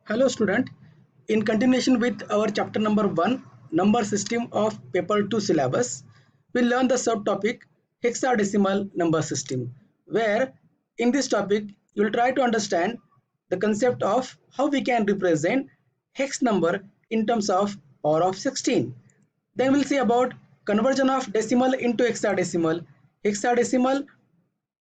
Hello student, in continuation with our chapter number 1 number system of paper 2 syllabus, we learn the subtopic hexadecimal number system, where in this topic you will try to understand the concept of how we can represent hex number in terms of power of 16. Then we'll see about conversion of decimal into hexadecimal, hexadecimal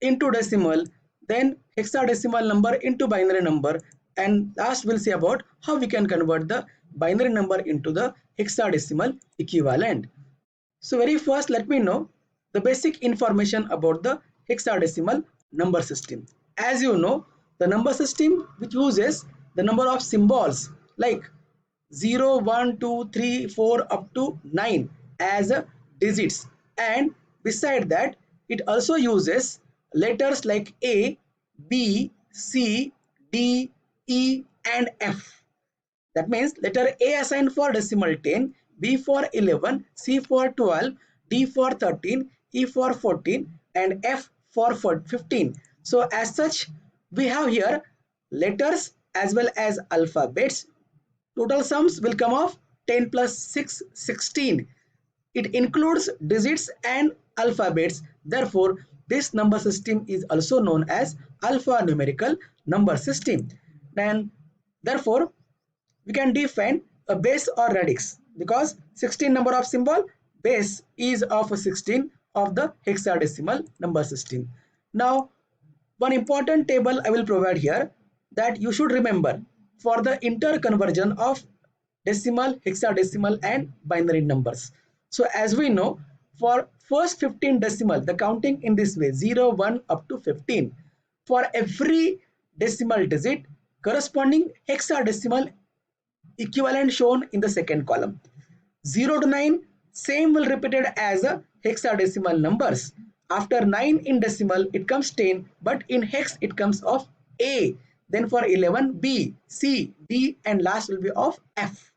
into decimal, then hexadecimal number into binary number, and last we'll see about how we can convert the binary number into the hexadecimal equivalent. So very first let me know the basic information about the hexadecimal number system. As you know, the number system which uses the number of symbols like 0, 1, 2, 3, 4 up to 9 as digits, and beside that it also uses letters like A, B, C, D, E and F. That means letter A assigned for decimal 10, B for 11, C for 12, D for 13, E for 14 and F for 15. So as such we have here letters as well as alphabets. Total sums will come of 10 plus 6, 16. It includes digits and alphabets. Therefore, this number system is also known as alphanumerical number system. And therefore, we can define a base or radix because 16 number of symbol, base is of 16 of the hexadecimal number system. Now, one important table I will provide here that you should remember for the interconversion of decimal, hexadecimal and binary numbers. So as we know, for first 15 decimal, the counting in this way 0, 1 up to 15. For every decimal digit, corresponding hexadecimal equivalent shown in the second column. 0 to 9, same will repeated as a hexadecimal numbers. After 9 in decimal, it comes 10, but in hex it comes of A. Then for 11, B, C, D and last will be of F.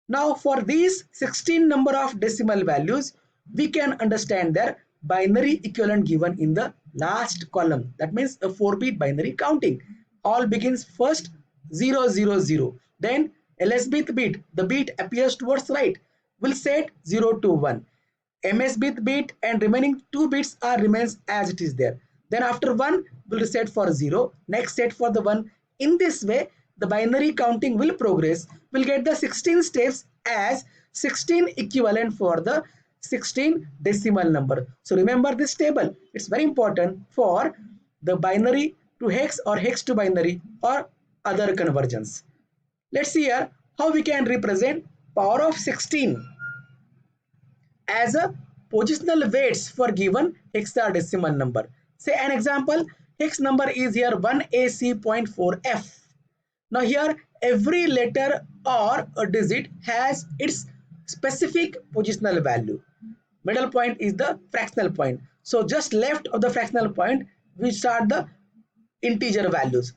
Now for these 16 number of decimal values, we can understand their binary equivalent given in the last column. That means a 4-bit binary counting. All begins first 0, 0, 0. Then LSBth bit, the bit appears towards right, will set 0 to 1. MSBth bit and remaining 2 bits are remains as it is there. Then after 1 will reset for 0, next set for the 1. In this way, the binary counting will progress. We'll get the 16 steps as 16 equivalent for the 16 decimal number. So remember this table. It's very important for the binary to hex or hex to binary or other conversions. Let's see here how we can represent power of 16 as a positional weights for given hexadecimal number. Say an example, hex number is here 1AC.4F. Now here every letter or a digit has its specific positional value. Middle point is the fractional point. So just left of the fractional point we start the integer values.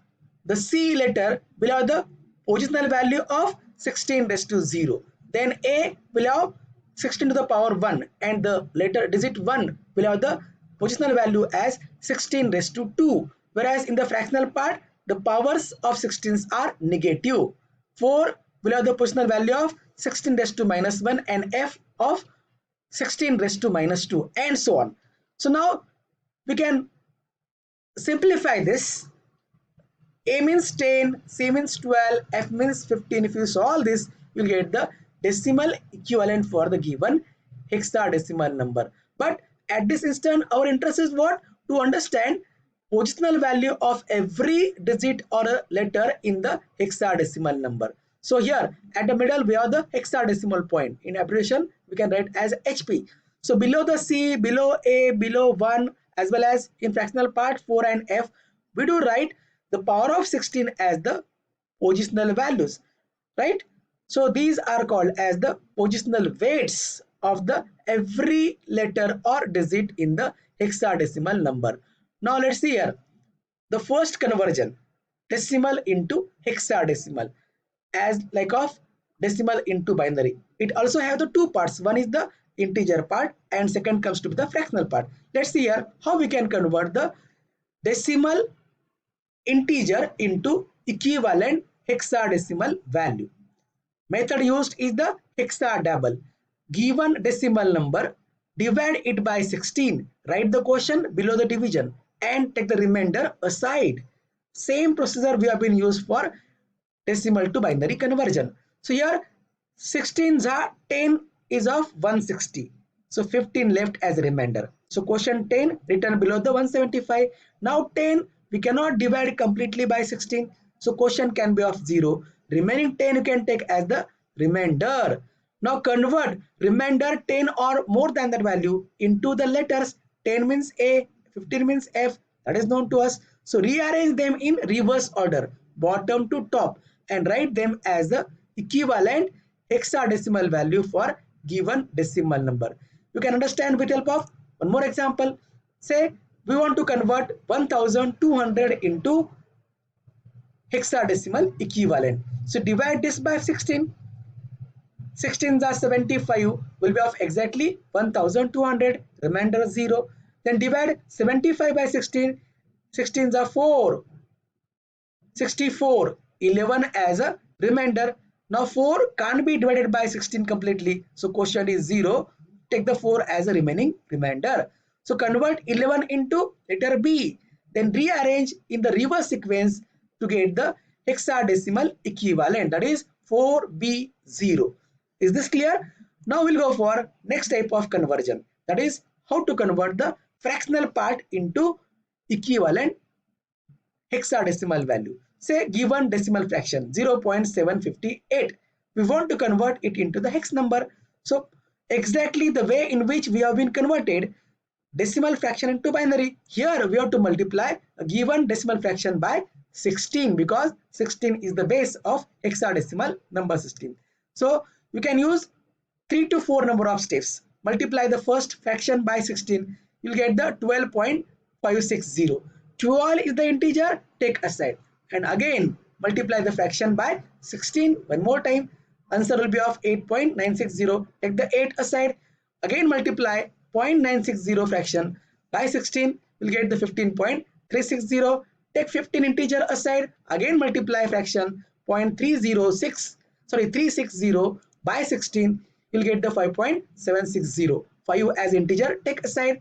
The C letter will have the positional value of 16 raised to 0. Then A will have 16 to the power 1 and the letter digit 1 will have the positional value as 16 raised to 2. Whereas in the fractional part the powers of 16s are negative. 4 will have the positional value of 16 raised to minus 1 and F of 16 raised to minus 2 and so on. So now we can simplify this. A means 10, C means 12, F means 15. If you solve this, you will get the decimal equivalent for the given hexadecimal number. But at this instant, our interest is what? To understand positional value of every digit or a letter in the hexadecimal number. So here at the middle we have the hexadecimal point. In abbreviation we can write as HP. So below the C, below A, below 1 as well as in fractional part 4 and F, we do write the power of 16 as the positional values, right? So these are called as the positional weights of the every letter or digit in the hexadecimal number. Now let's see here the first conversion, decimal into hexadecimal, as like of decimal into binary. It also have the two parts. One is the integer part and second comes to be the fractional part. Let's see here how we can convert the decimal integer into equivalent hexadecimal value. Method used is the hexadecimal. Given decimal number, divide it by 16. Write the quotient below the division and take the remainder aside. Same procedure we have been used for decimal to binary conversion. So here 16 10 is of 160. So 15 left as a remainder. So quotient 10 written below the 175. Now 10 we cannot divide completely by 16. So quotient can be of 0. Remaining 10 you can take as the remainder. Now convert remainder 10 or more than that value into the letters. 10 means A, 15 means F, that is known to us. So rearrange them in reverse order, bottom to top, and write them as the equivalent hexadecimal value for given decimal number. You can understand with help of one more example. Say we want to convert 1200 into hexadecimal equivalent. So divide this by 16. 16s are 75 will be of exactly 1200, remainder 0. Then divide 75 by 16. 16s are 4, 64, 11 as a remainder. Now 4 can't be divided by 16 completely. So quotient is 0. Take the 4 as a remaining remainder. So convert 11 into letter B. Then rearrange in the reverse sequence to get the hexadecimal equivalent, that is 4B0. Is this clear? Now we'll go for next type of conversion, that is how to convert the fractional part into equivalent hexadecimal value. Say given decimal fraction 0.758. We want to convert it into the hex number. So exactly the way in which we have been converted decimal fraction into binary. Here we have to multiply a given decimal fraction by 16 because 16 is the base of hexadecimal number system. So you can use 3 to 4 number of steps. Multiply the first fraction by 16. You'll get the 12.560. 12 is the integer, take aside. And again, multiply the fraction by 16 one more time. Answer will be of 8.960. Take the 8 aside. Again, multiply 0.960 fraction by 16. We'll get the 15.360. Take 15 integer aside. Again, multiply fraction 360 by 16. You'll get the 5.760. 5 as integer, take aside.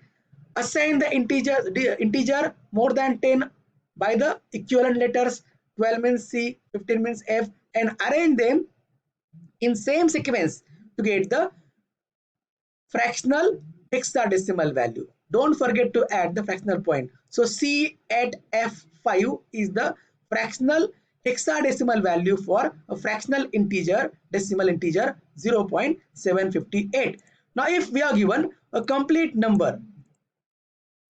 Assign the integer more than 10 by the equivalent letters. 12 means C, 15 means F, and arrange them in same sequence to get the fractional hexadecimal value. Don't forget to add the fractional point. So C at F5 is the fractional hexadecimal value for a fractional integer, decimal integer 0.758. Now if we are given a complete number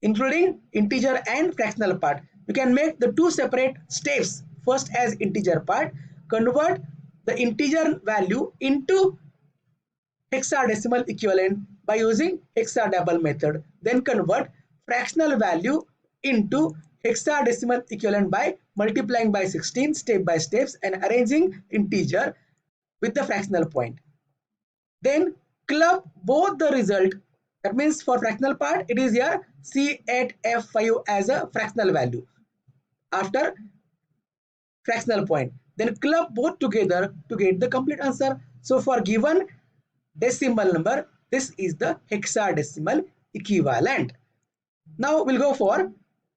including integer and fractional part, we can make the two separate steps. First, as integer part, convert the integer value into hexadecimal equivalent by using hexadecimal method. Then convert fractional value into hexadecimal equivalent by multiplying by 16 step by steps and arranging integer with the fractional point. Then club both the result. That means for fractional part, it is here C at F5 as a fractional value after fractional point. Then club both together to get the complete answer. So for given decimal number, this is the hexadecimal equivalent. Now we'll go for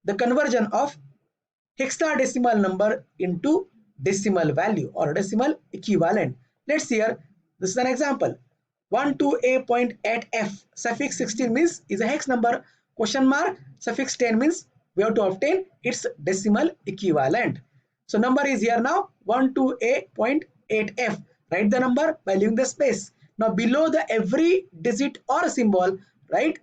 the conversion of hexadecimal number into decimal value or decimal equivalent. Let's here, this is an example. 12a.8f suffix 16 means is a hex number. Question mark suffix 10 means we have to obtain its decimal equivalent. So number is here now 12a.8f. Write the number by leaving the space. Now below the every digit or symbol, write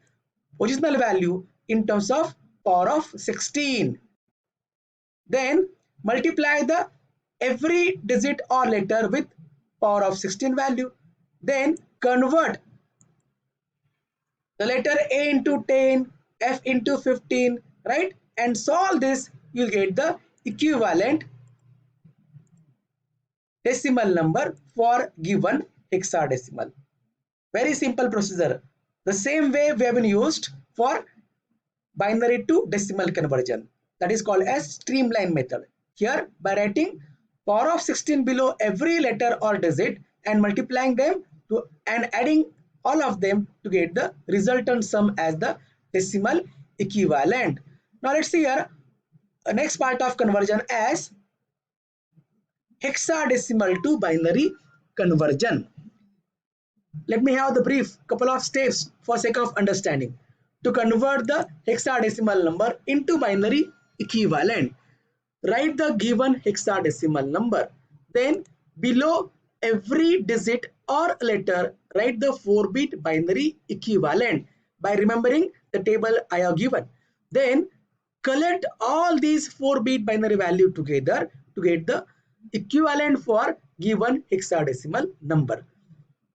positional value in terms of power of 16. Then multiply the every digit or letter with power of 16 value. Then convert the letter A into 10, F into 15, right? And solve this, you'll get the equivalent decimal number for given hexadecimal. Very simple procedure. The same way we have been used for binary to decimal conversion. That is called as streamline method. Here by writing power of 16 below every letter or digit and multiplying them to and adding all of them to get the resultant sum as the decimal equivalent. Now let's see here next part of conversion as hexadecimal to binary conversion. Let me have the brief couple of steps for sake of understanding. To convert the hexadecimal number into binary equivalent, write the given hexadecimal number. Then below every digit or letter, write the 4-bit binary equivalent by remembering the table I have given. Then collect all these 4-bit binary value together to get the equivalent for given hexadecimal number.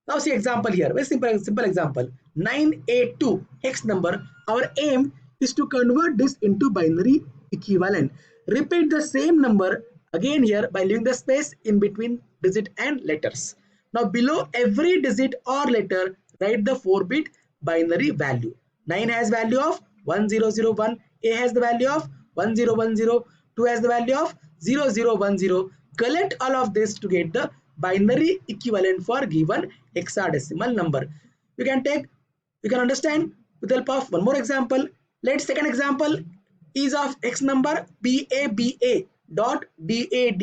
Now see example here, very simple example. 982 hex number. Our aim is to convert this into binary equivalent. Repeat the same number again here by leaving the space in between digit and letters. Now below every digit or letter, write the 4-bit binary value. 9 has value of 1001, A has the value of 1010, 2 has the value of 0010. Collect all of this to get the binary equivalent for given hexadecimal number. You can understand with the help of one more example. Let's second example is of hex number BABA dot DAD.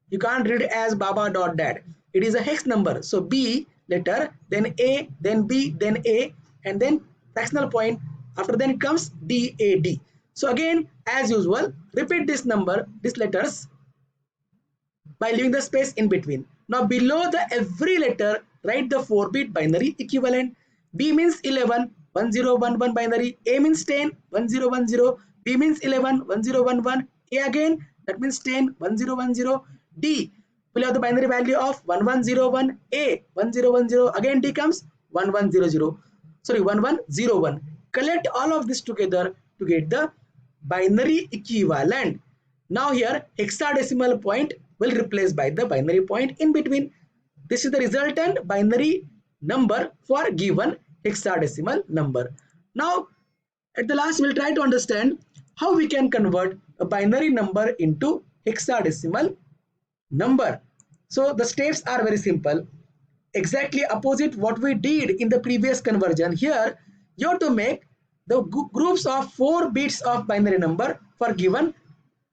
You can't read it as Baba dot dad. It is a hex number. So B letter, then A, then B, then A, and then fractional point. After then it comes DAD. So again, as usual, repeat this number, these letters by leaving the space in between. Now below the every letter, write the 4-bit binary equivalent. B means 11, 1011 binary. A means 10, 1010. B means 11, 1011. A again, that means 10, 1010. D will have the binary value of 1101. A 1010. Again D comes 1100. Sorry, 1101. Collect all of this together to get the binary equivalent. Now here hexadecimal point will replace by the binary point in between. This is the resultant binary number for given hexadecimal number. Now at the last we'll try to understand how we can convert a binary number into hexadecimal number. So the steps are very simple. Exactly opposite what we did in the previous conversion. Here you have to make the groups of 4 bits of binary number for given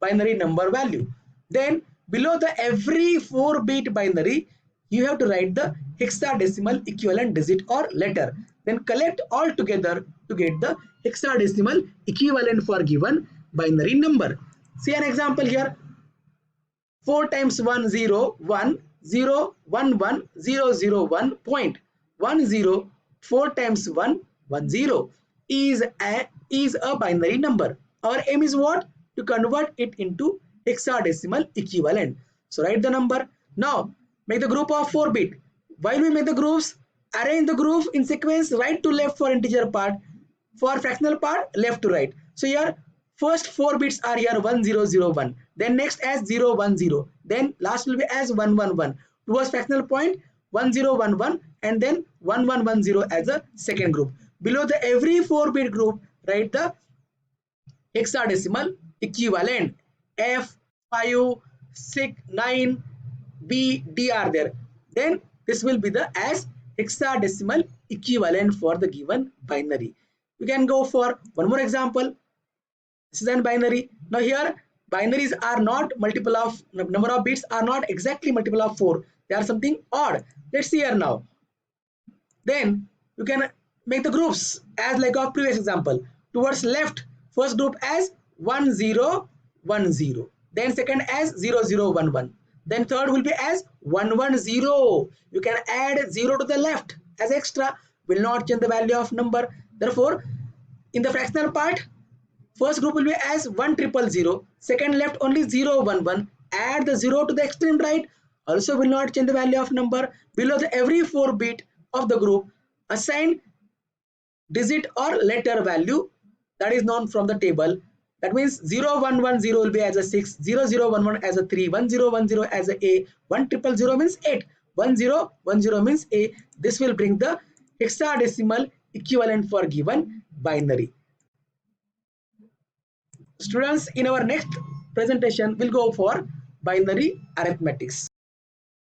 binary number value. Then below the every 4-bit binary, you have to write the hexadecimal equivalent digit or letter. Then collect all together to get the hexadecimal equivalent for given binary number. See an example here. 4 times 1 0 1 0 1 1 0 0 1 point 1 0. 4 times 1 1 0 is a binary number. Our aim is what? To convert it into hexadecimal equivalent. So write the number. Now make the group of 4-bit. While we make the groups, arrange the group in sequence right to left for integer part, for fractional part left to right. So here first 4 bits are here 1001, then next as 010, then last will be as 111 towards fractional point 1011, and then 1110 as a second group. Below the every 4-bit group, write the hexadecimal equivalent. F, 5, 6, 9, B, D are there. Then this will be the as hexadecimal equivalent for the given binary. We can go for one more example. This is an binary. Now here binaries are not multiple of, number of bits are not exactly multiple of 4. They are something odd. Let's see here now. Then you can make the groups as like our previous example. Towards left, first group as 1010, then second as 0011, then third will be as 110. You can add 0 to the left as extra, will not change the value of number. Therefore in the fractional part, first group will be as 1000, second left only 011, add the 0 to the extreme right, also will not change the value of number. Below the every 4-bit of the group, assign digit or letter value that is known from the table. That means 0110 will be as a 6, 0011 as a 3, 1010 as a 1000 means 8, 1010 means A. This will bring the hexadecimal equivalent for given binary. Students, in our next presentation, we'll go for binary arithmetics.